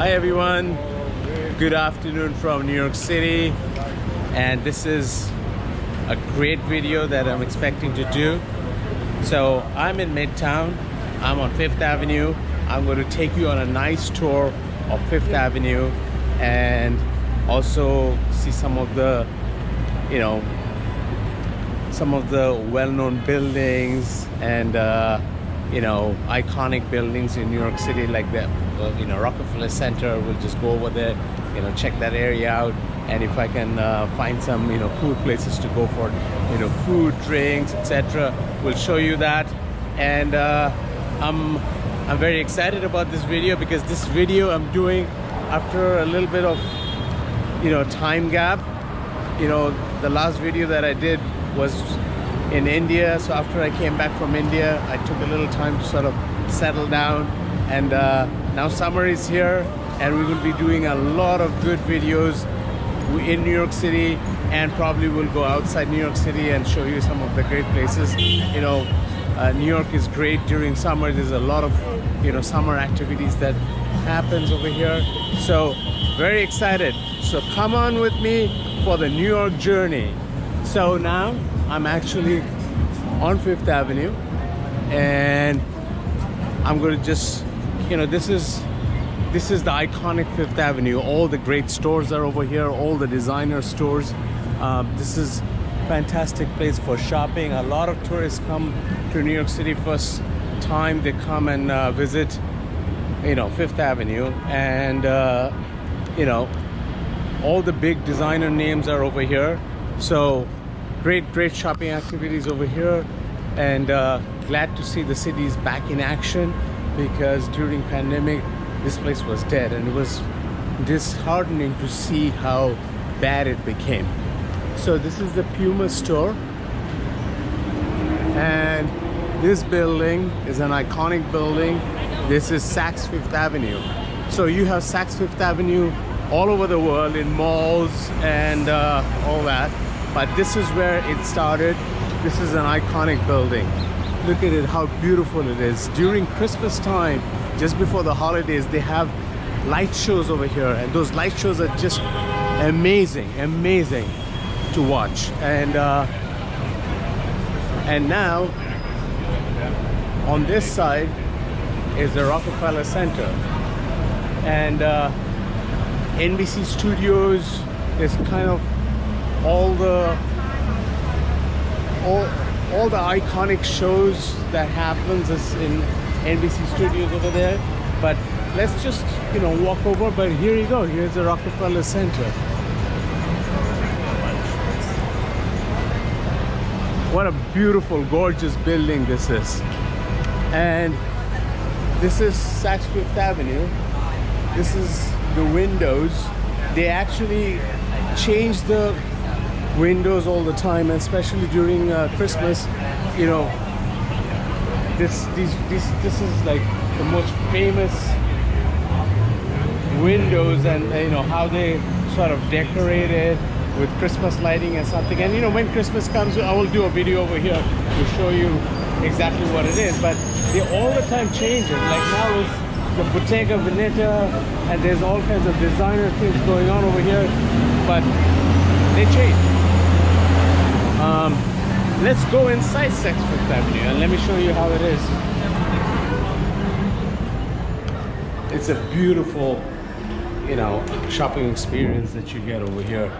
Hi everyone, good afternoon from New York City, and this is a great video that I'm expecting to do. So I'm in Midtown, I'm on 5th Avenue. I'm going to take you on a nice tour of 5th Avenue and also see some of the, some of the well-known buildings and iconic buildings in New York City, like the Rockefeller Center. We'll just go over there, check that area out, and if I can find some cool places to go for food, drinks, etc., we'll show you that. And I'm very excited about this video because this video I'm doing after a little bit of time gap. The last video that I did was in India, so after I came back from India, I took a little time to sort of settle down, and now summer is here, and we will be doing a lot of good videos in New York City, and probably we'll go outside New York City and show you some of the great places. New York is great during summer. There's a lot of summer activities that happens over here, so very excited. So come on with me for the New York journey. So now I'm actually on 5th Avenue, and I'm going to just, this is the iconic 5th Avenue. All the great stores are over here, all the designer stores. This is a fantastic place for shopping. A lot of tourists come to New York City first time they come and visit, 5th Avenue, and all the big designer names are over here. So great shopping activities over here, and glad to see the city is back in action, because during pandemic this place was dead, and it was disheartening to see how bad it became. So this is the Puma store, and this building is an iconic building. This is Saks Fifth Avenue. So you have Saks Fifth Avenue all over the world in malls and all that, but this is where it started. This is an iconic building. Look at it, how beautiful it is. During Christmas time, just before the holidays, they have light shows over here, and those light shows are just amazing to watch. And now on this side is the Rockefeller Center, and NBC Studios is kind of all the iconic shows that happens is in NBC Studios over there. But let's just walk over. But here you go, here's the Rockefeller Center. What a beautiful, gorgeous building this is. And this is Saks Fifth Avenue. This is the windows. They actually change the windows all the time, especially during Christmas. This is like the most famous windows, and how they sort of decorate it with Christmas lighting and something. And when Christmas comes, I will do a video over here to show you exactly what it is. But they all the time change it. Like now is the Bottega Veneta, and there's all kinds of designer things going on over here, but they change. Let's go inside Saks Fifth Avenue and let me show you how it is. It's a beautiful, shopping experience that you get over here.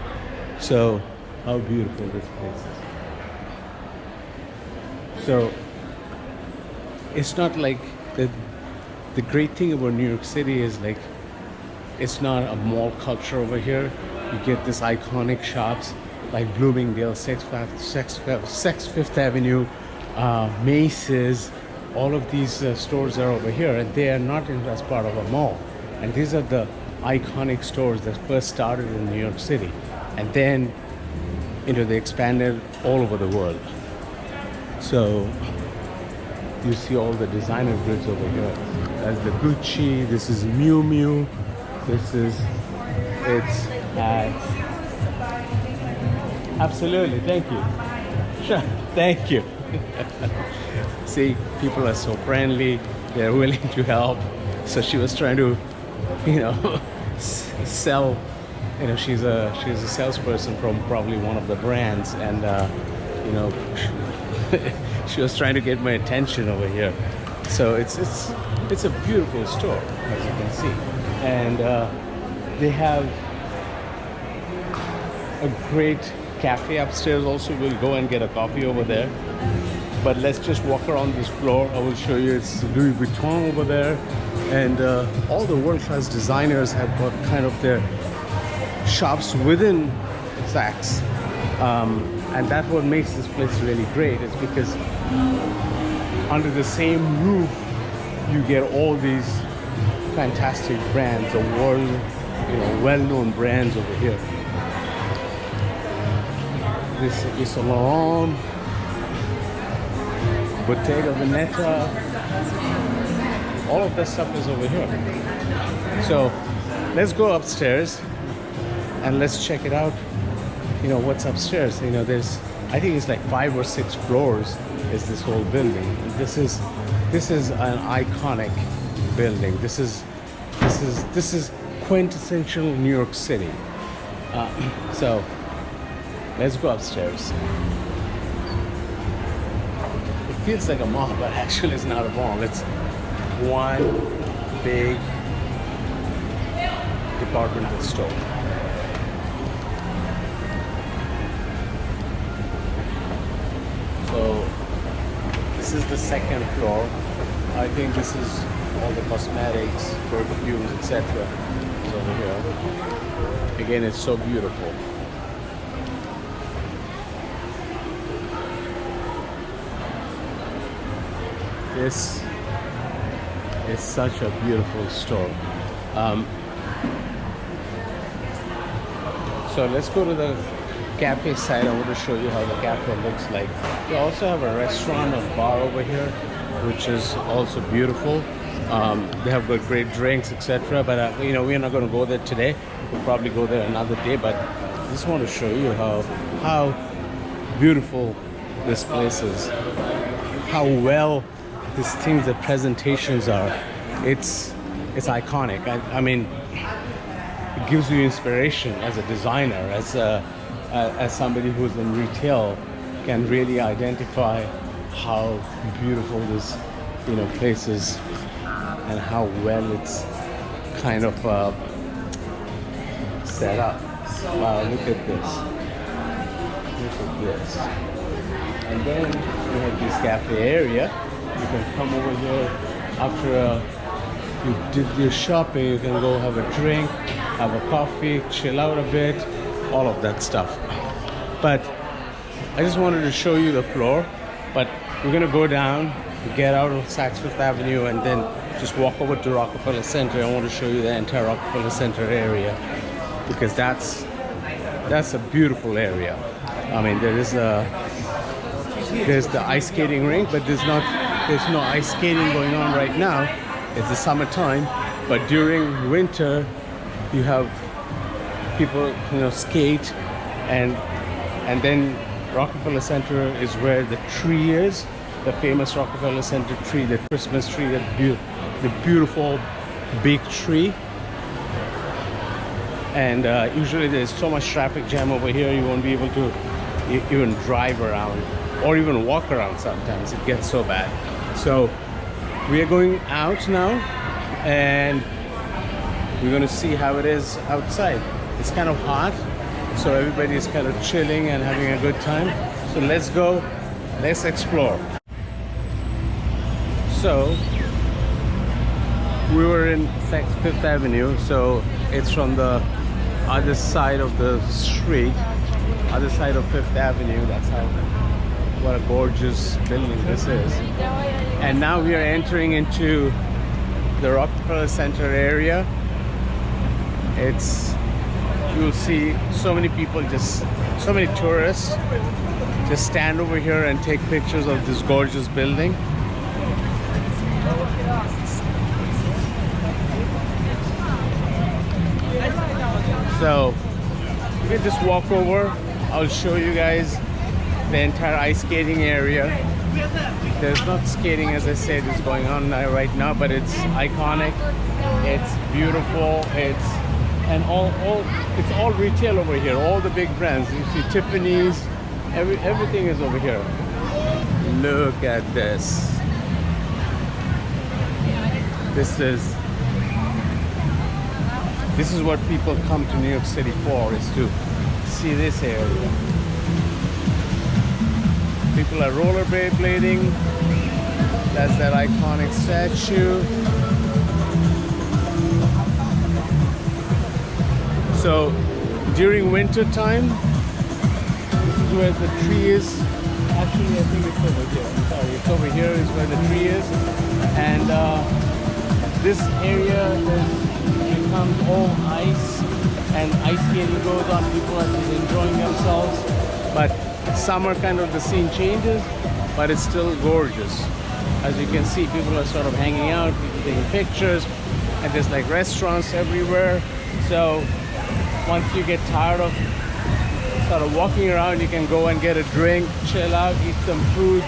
So, how beautiful this place is. So, it's not like the great thing about New York City is like, it's not a mall culture over here. You get this iconic shops like Bloomingdale, Saks Fifth Avenue, Macy's. All of these stores are over here, and they are not as part of a mall. And these are the iconic stores that first started in New York City, and then they expanded all over the world. So you see all the designer goods over here. That's the Gucci. This is Miu Miu. This is absolutely. Thank you. Sure. Thank you. See, people are so friendly. They're willing to help. So she was trying to you know, sell. You know, she's a salesperson from probably one of the brands, and you know, she was trying to get my attention over here. So it's a beautiful store, as you can see, and they have a great cafe upstairs. Also, we'll go and get a coffee over there. But let's just walk around this floor. I will show you. It's Louis Vuitton over there, and all the world-class designers have got kind of their shops within Saks, and that's what makes this place really great. It's because under the same roof you get all these fantastic brands, the world, you know, well-known brands over here. This is Saint Laurent, Bottega Veneta, all of that stuff is over here. So let's go upstairs and let's check it out. You know, what's upstairs. You know, there's, I think it's like 5 or 6 floors is this whole building. This is an iconic building. This is quintessential New York City. So let's go upstairs. It feels like a mall, but actually it's not a mall. It's one big departmental store. So this is the second floor. I think this is all the cosmetics, perfumes, etc. is over here. Again, it's so beautiful. This is such a beautiful store. So let's go to the cafe side. I want to show you how the cafe looks like. We also have a restaurant, a bar over here, which is also beautiful. They have got great drinks, etc. But you know, we're not going to go there today. We'll probably go there another day. But I just want to show you how beautiful this place is. How well these things, the presentations are. It's iconic. I mean, it gives you inspiration as a designer, as somebody who's in retail, can really identify how beautiful this, you know, place is and how well it's kind of set up. Wow, look at this. Look at this. And then we have this cafe area. You can come over here after you did your shopping. You can go have a drink, have a coffee, chill out a bit, all of that stuff. But I just wanted to show you the floor. But we're gonna go down, get out of Saks Fifth Avenue, and then just walk over to Rockefeller Center. I want to show you the entire Rockefeller Center area, because that's a beautiful area. I mean, there's the ice skating rink, but there's no ice skating going on right now. It's the summertime, but during winter you have people, you know, skate, and then Rockefeller Center is where the tree is, the famous Rockefeller Center tree, the Christmas tree, the beautiful big tree. And usually there's so much traffic jam over here, you won't be able to even drive around or even walk around sometimes. It gets so bad. So we are going out now, and we're going to see how it is outside. It's kind of hot, so everybody is kind of chilling and having a good time. So let's go, let's explore. So we were in Saks Fifth Avenue, so it's from the other side of the street, other side of Fifth Avenue. That's how, what a gorgeous building this is. And now we are entering into the Rockefeller Center area. You'll see so many people, so many tourists just stand over here and take pictures of this gorgeous building. So you can just walk over. I'll show you guys the entire ice skating area. There's not skating, as I said, is going on right now, but it's iconic. It's beautiful. It's all retail over here. All the big brands. You see Tiffany's. Everything is over here. Look at this. This is what people come to New York City for, is to see this area. People are rollerblading. That's that iconic statue. So during winter time, this is where the tree is. Actually, I think it's over here. I'm sorry, it's over here is where the tree is. And this area becomes all ice, and ice skating goes on. People are just enjoying themselves. But summer kind of the scene changes, but it's still gorgeous. As you can see, people are sort of hanging out, people taking pictures, and there's like restaurants everywhere. So once you get tired of sort of walking around, you can go and get a drink, chill out, eat some food.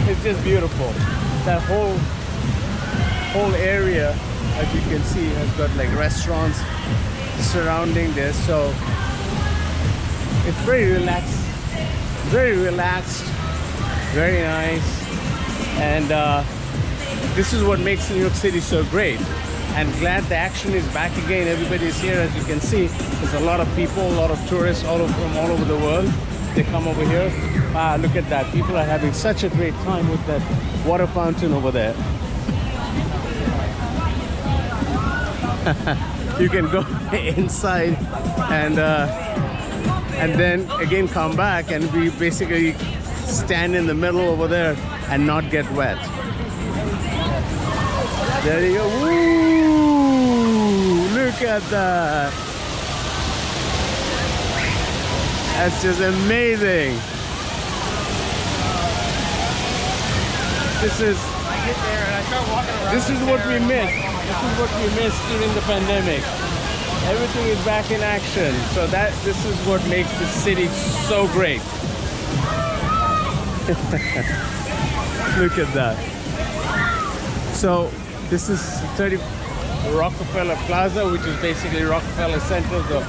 It's just beautiful. That whole area, as you can see, has got like restaurants surrounding this. So it's very relaxed, very nice. And this is what makes New York City so great. And glad the action is back again. Everybody's here, as you can see. There's a lot of people, a lot of tourists from all over the world. They come over here. Look at that. People are having such a great time with that water fountain over there. You can go inside and then again come back, and we basically stand in the middle over there and not get wet. There you go. Woo! Look at that. That's just amazing. This is what we missed. This is what we missed during the pandemic. Everything is back in action. So this is what makes the city so great. Look at that. So this is 30 Rockefeller Plaza, which is basically Rockefeller Center, the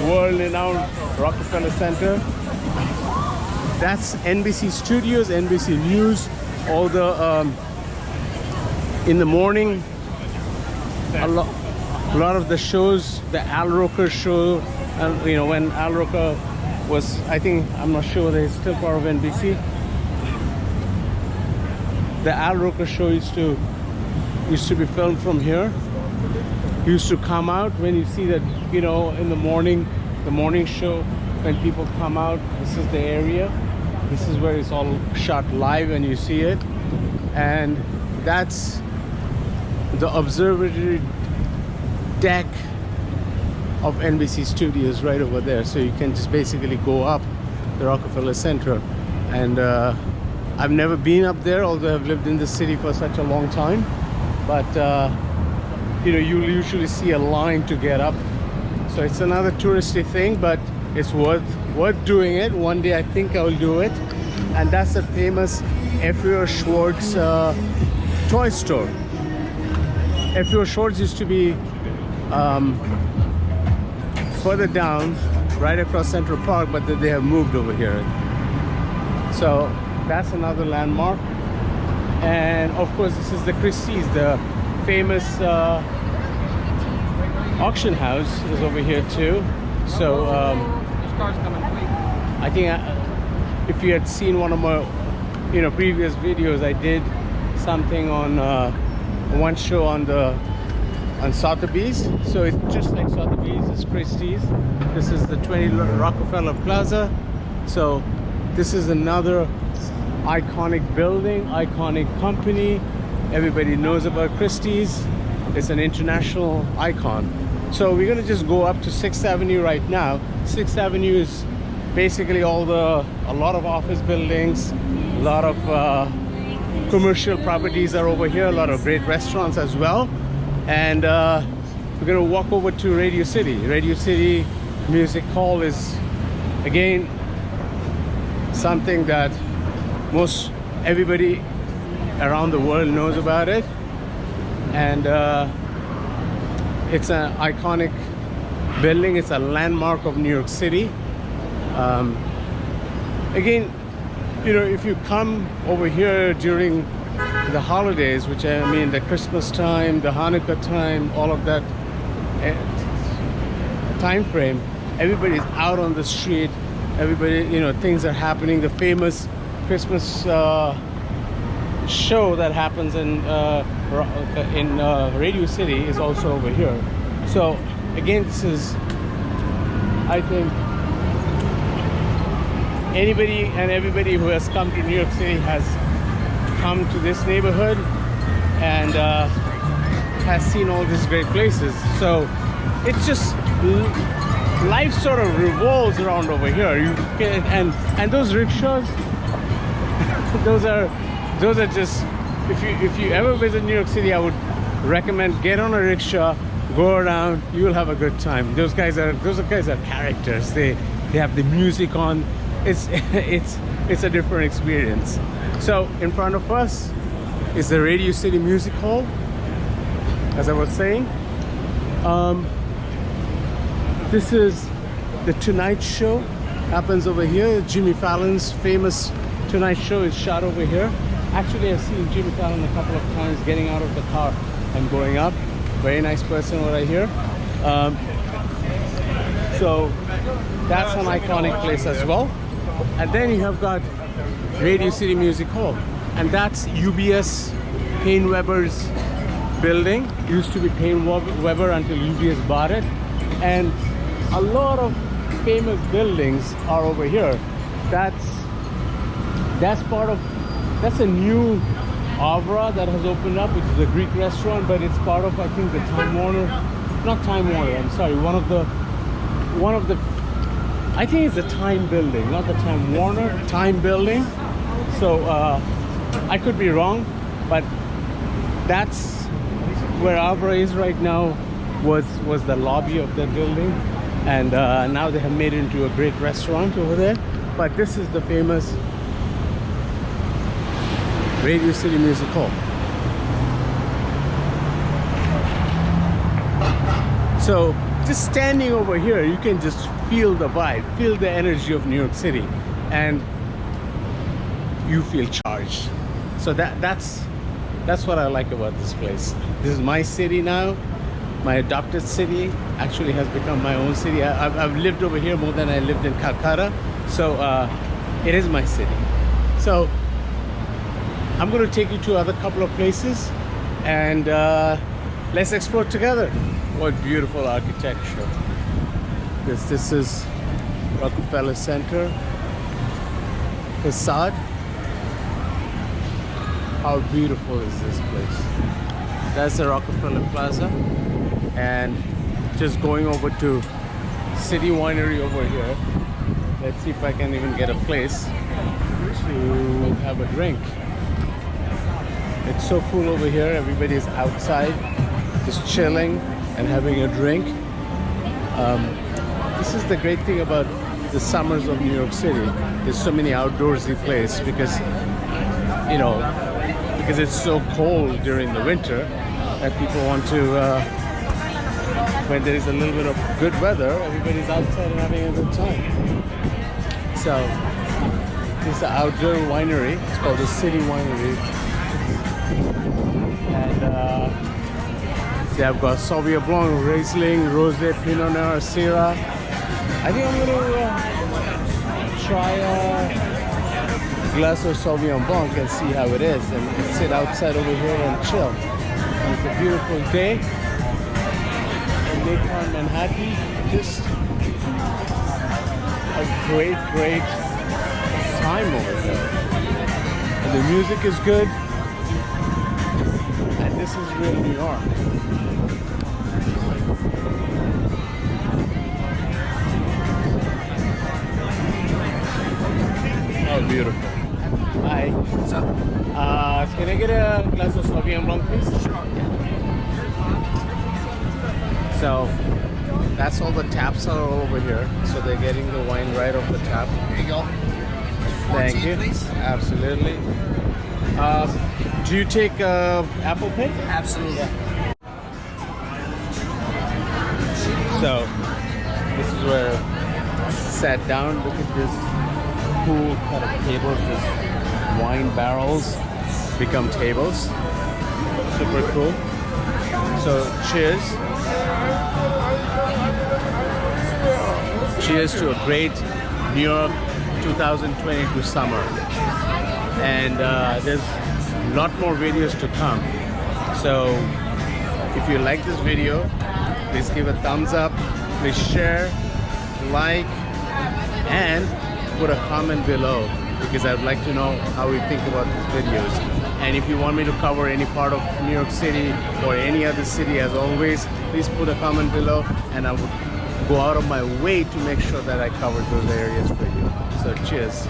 world-renowned Rockefeller Center. That's NBC Studios, NBC News. All the in the morning, a lot of the shows, the Al Roker show, and you know, when Al Roker was, I'm not sure whether he's still part of NBC. The Al Roker show used to be filmed from here. He used to come out when you see that, you know, in the morning show, when people come out, this is the area. This is where it's all shot live and you see it. And that's the observatory deck of NBC Studios right over there. So you can just basically go up the Rockefeller Center. And I've never been up there, although I've lived in the city for such a long time. But you know, you'll usually see a line to get up. So it's another touristy thing, but it's worth doing it. One day I think I'll do it. And that's the famous F.O. Schwartz toy store. F.O. Schwartz used to be further down, right across Central Park, but they have moved over here. So that's another landmark. And of course, this is the Christie's, the famous auction house is over here too. So I think if you had seen one of my previous videos, I did something on one show on Sotheby's. So it's just like Sotheby's, it's Christie's. This is the 20 Rockefeller Plaza. So this is another iconic building, iconic company. Everybody knows about Christie's. It's an international icon. So we're gonna just go up to 6th Avenue right now. 6th Avenue is basically a lot of office buildings, a lot of commercial properties are over here, a lot of great restaurants as well. And we're gonna walk over to Radio City. Radio City Music Hall is, again, something that everybody around the world knows about it. and it's an iconic building. It's a landmark of New York City. Again, you know, if you come over here during the holidays, which I mean the Christmas time, the Hanukkah time, all of that time frame, everybody's out on the street. Everybody, you know, things are happening. The famous Christmas show that happens in Radio City is also over here. So again, this is, I think, anybody and everybody who has come to New York City has come to this neighborhood and has seen all these great places. So it's just, life sort of revolves around over here. You can, and those rickshaws, those are just, if you ever visit New York City, I would recommend get on a rickshaw, go around, you will have a good time. Those guys are characters. They have the music on. It's a different experience. So in front of us is the Radio City Music Hall, as I was saying. This is the Tonight Show, happens over here. Jimmy Fallon's famous Tonight Show is shot over here. Actually, I've seen Jimmy Fallon a couple of times getting out of the car and going up. Very nice person, what I hear. So that's an iconic place as well. And then you have got Radio City Music Hall, and that's UBS Paine Webber's building. It used to be Paine Webber until UBS bought it, and a lot of famous buildings are over here. That's a new Avra that has opened up, which is a Greek restaurant, but it's part of, I think, the Time Warner, not Time Warner, I'm sorry, one of the I think it's the Time building, not the Time Warner, Time building. So I could be wrong, but that's where Avra is right now. Was the lobby of the building, and now they have made it into a great restaurant over there. But this is the famous Radio City Music Hall. So just standing over here, you can just feel the vibe, feel the energy of New York City, and you feel charged. So that's what I like about this place. This is my city now. My adopted city actually has become my own city. I've lived over here more than I lived in Calcutta. So it is my city. So I'm going to take you to other couple of places, and let's explore together. What beautiful architecture. This is Rockefeller Center facade. How beautiful is this place? That's the Rockefeller Plaza, and just going over to City Winery over here. Let's see if I can even get a place to have a drink. It's so cool over here. Everybody's outside just chilling and having a drink. This is the great thing about the summers of New York City. There's so many outdoorsy places because, you know, because it's so cold during the winter that people want to, when there is a little bit of good weather, everybody's outside and having a good time. So this is an outdoor winery. It's called the City Winery. And they have got Sauvignon Blanc, Riesling, Rosé, Pinot Noir, Syrah. I think I'm going to try a glass of Sauvignon Blanc and see how it is, and sit outside over here and chill. And it's a beautiful day in Midtown Manhattan. Just a great time over here. And the music is good. And this is real New York. Oh, beautiful. Hi. What's up? Can I get a glass of Sauvignon Blanc, please? Sure. So, that's all the taps are all over here. So they're getting the wine right off the tap. There you go. Thank you. Please. Absolutely. Do you take Apple Pay? Absolutely. So this is where I sat down. Look at this cool kind of tables. This wine barrels become tables. Super cool. So cheers. Cheers to a great New York 2022 summer. And there's a lot more videos to come. So if you like this video, please give a thumbs up, please share, like, and put a comment below, because I'd like to know how you think about these videos. And if you want me to cover any part of New York City or any other city, as always, please put a comment below, and I would go out of my way to make sure that I cover those areas for you. So cheers.